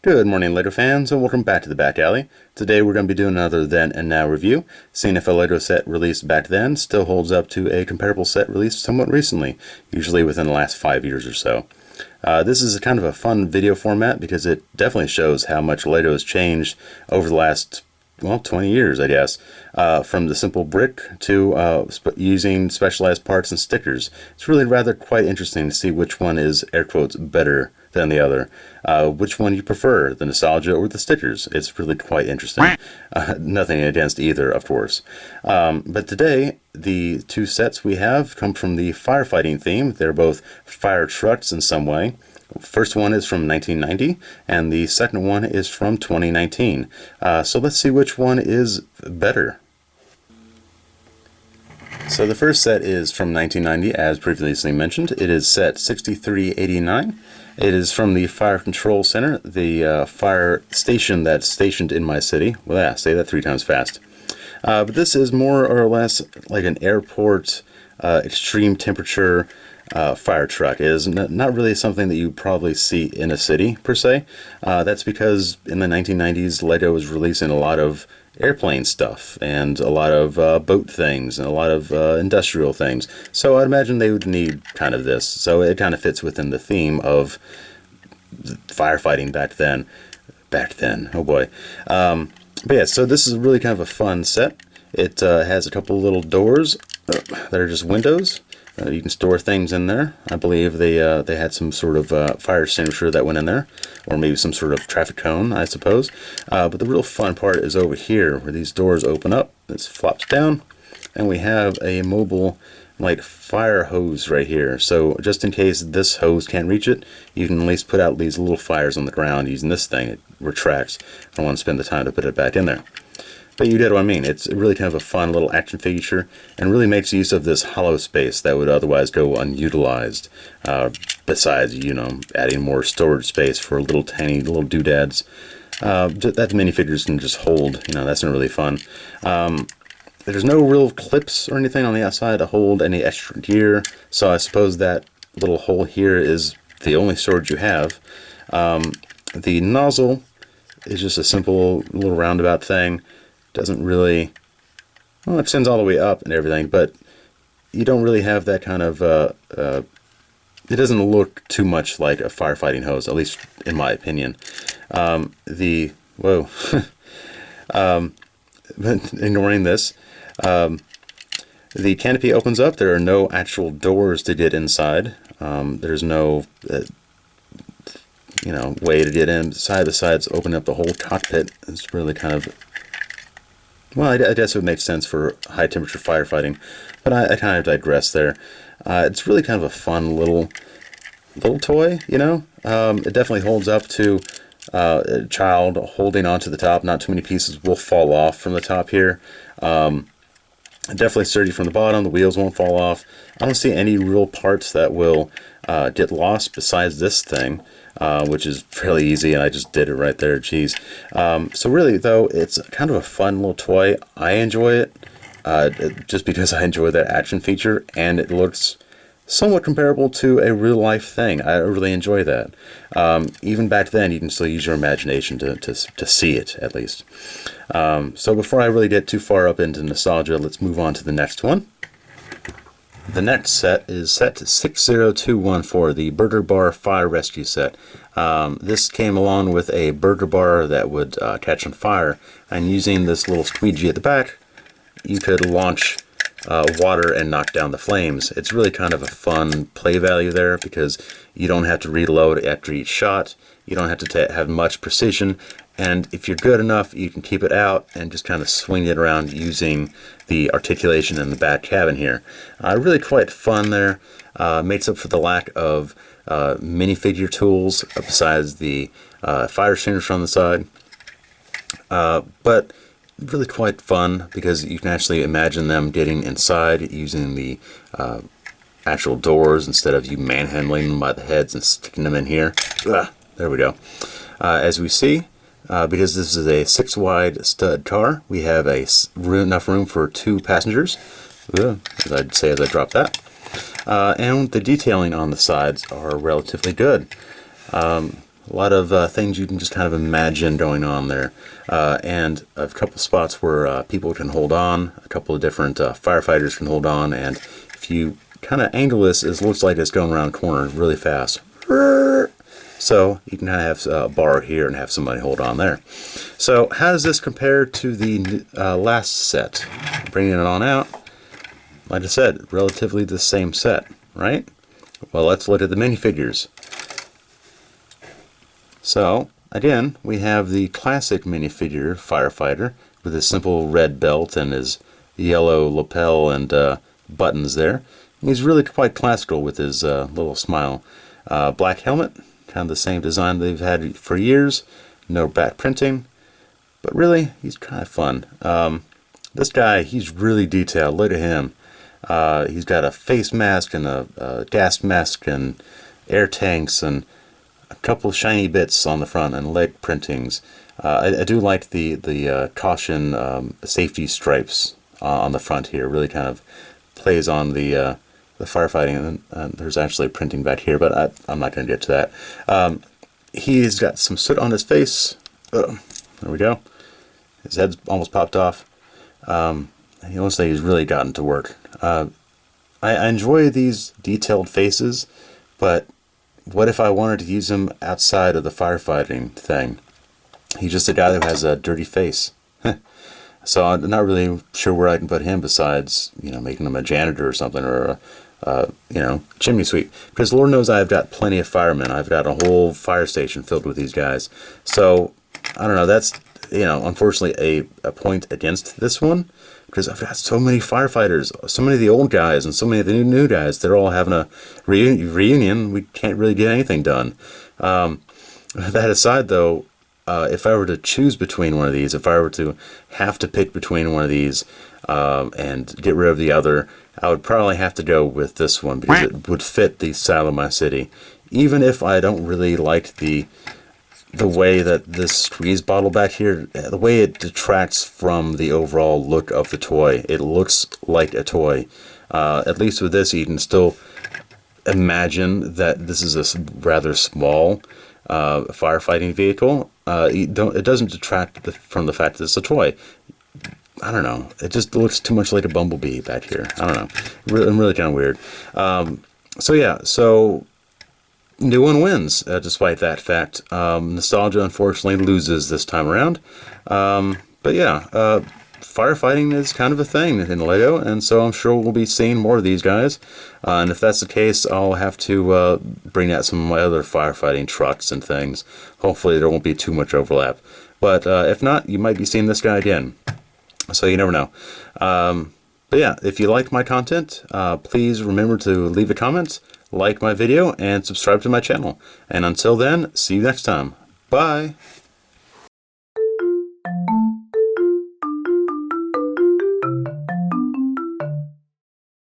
Good morning, Lego fans, and welcome back to the Back Alley. Today we're going to be doing another Then and Now review, seeing if a Lego set released back then still holds up to a comparable set released somewhat recently, usually within the last 5 years or so. This is a kind of a fun video format because it definitely shows how much Lego has changed over the last, well, 20 years, I guess. From the simple brick to using specialized parts and stickers. It's really rather quite interesting to see which one is, air quotes, better than the other. Which one you prefer, the nostalgia or the stickers. It's really quite interesting. Nothing against either, of course. But today, the two sets we have come from the firefighting theme. They're both fire trucks in some way. First one is from 1990, and the second one is from 2019. So let's see which one is better. So the first set is from 1990, as previously mentioned. It is set 6389. It is from the Fire Control Center, the fire station that's stationed in my city. Well, yeah, say that 3 times fast. But this is more or less like an airport, extreme temperature fire truck. It is not really something that you probably see in a city, per se. That's because in the 1990s, Lego was releasing a lot of airplane stuff and a lot of boat things and a lot of industrial things. So I'd imagine they would need kind of this. So it kind of fits within the theme of firefighting back then. Oh boy. But yeah, so this is really kind of a fun set. It has a couple little doors that are just windows. You can store things in there. I believe they had some sort of fire extinguisher that went in there, or maybe some sort of traffic cone, I suppose. But the real fun part is over here, where these doors open up. This flops down, and we have a mobile, like, fire hose right here. So just in case this hose can't reach it, you can at least put out these little fires on the ground using this thing. It retracts. I don't want to spend the time to put it back in there. But you get what I mean. It's really kind of a fun little action feature and really makes use of this hollow space that would otherwise go unutilized. Besides, adding more storage space for little tiny little doodads that minifigures can just hold. That's not really fun. There's no real clips or anything on the outside to hold any extra gear, so I suppose that little hole here is the only storage you have. The nozzle is just a simple little roundabout thing. Doesn't really, well, it extends all the way up and everything, but you don't really have that kind of, it doesn't look too much like a firefighting hose, at least in my opinion. But ignoring this, the canopy opens up. There are no actual doors to get inside. There's no, way to get inside besides opening up the whole cockpit. It's really kind of, well, I guess it would make sense for high temperature firefighting, but I kind of digress there. It's really kind of a fun little toy, It definitely holds up to a child holding onto the top. Not too many pieces will fall off from the top here. Definitely sturdy from the bottom. The wheels won't fall off. I don't see any real parts that will get lost besides this thing. Which is fairly easy, and I just did it right there, geez. So really, though, it's kind of a fun little toy. I enjoy it, just because I enjoy that action feature, and it looks somewhat comparable to a real-life thing. I really enjoy that. Even back then, you can still use your imagination to see it, at least. So before I really get too far up into nostalgia, let's move on to the next one. The next set is set 60214, the Burger Bar Fire Rescue set. This came along with a burger bar that would catch on fire, and using this little squeegee at the back, you could launch water and knock down the flames. It's really kind of a fun play value there because you don't have to reload after each shot. You don't have to have much precision. And if you're good enough, you can keep it out and just kind of swing it around using the articulation in the back cabin here. Really quite fun there. Makes up for the lack of minifigure tools besides the fire extinguisher on the side. But really quite fun because you can actually imagine them getting inside using the actual doors instead of you manhandling them by the heads and sticking them in here. There we go. As we see, because this is a 6-wide stud car, we have enough room for 2 passengers, as I'd say as I drop that. And the detailing on the sides are relatively good. A lot of things you can just kind of imagine going on there. And a couple spots where people can hold on, a couple of different firefighters can hold on, and if you kind of angle this, it looks like it's going around a corner really fast. So you can kind of have a bar here and have somebody hold on there. So how does this compare to the last set? Bringing it on out, like I said, relatively the same set, right? Well, let's look at the minifigures. So again, we have the classic minifigure firefighter with his simple red belt and his yellow lapel and buttons there. He's really quite classical with his little smile. Black helmet, kind of the same design they've had for years. No back printing, but really, he's kind of fun. This guy, he's really detailed. Look at him. He's got a face mask and a gas mask and air tanks and a couple of shiny bits on the front and leg printings. I do like the caution safety stripes on the front here. Really kind of plays on the firefighting, and there's actually printing back here, but I'm not going to get to that. He's got some soot on his face. There we go. His head's almost popped off. He looks like he's really gotten to work. I enjoy these detailed faces, but what if I wanted to use him outside of the firefighting thing? He's just a guy who has a dirty face. So I'm not really sure where I can put him besides, making him a janitor or something, or a chimney sweep. Because Lord knows I've got plenty of firemen. I've got a whole fire station filled with these guys. So, I don't know, that's, unfortunately a point against this one. Because I've got so many firefighters, so many of the old guys and so many of the new guys. They're all having a reunion. We can't really get anything done. That aside, though, if I were to choose between one of these, if I were to have to pick between one of these and get rid of the other, I would probably have to go with this one because it would fit the style of my city. Even if I don't really like the way that this squeeze bottle back here, the way it detracts from the overall look of the toy. It looks like a toy. At least with this, you can still imagine that this is a rather small firefighting vehicle. It doesn't detract from the fact that it's a toy. I don't know. It just looks too much like a bumblebee back here. I don't know. Really kind of weird. So yeah. So new one wins, despite that fact. Nostalgia, unfortunately, loses this time around. But yeah, firefighting is kind of a thing in LEGO, and so I'm sure we'll be seeing more of these guys. And if that's the case, I'll have to bring out some of my other firefighting trucks and things. Hopefully there won't be too much overlap. But if not, you might be seeing this guy again. So you never know. But yeah, if you like my content, please remember to leave a comment, like my video, and subscribe to my channel. And until then, see you next time. Bye!